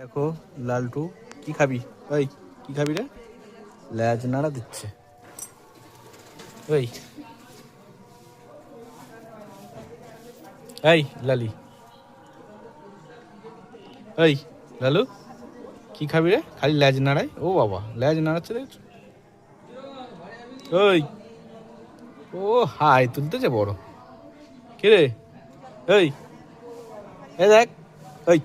দেখো লালটু কি খাবি? ওই কি খাবি রে? ল্যাজ নাড়া দিচ্ছে। ওই এই লালি, ওই লালু কি খাবি রে? খালি ল্যাজ নাড়াই। ও বাবা, ল্যাজ নাড়াচ্ছে দেখছো? ওই ও হাই তুলতেছে বড়। কে রে? ওই এ দেখ, ওই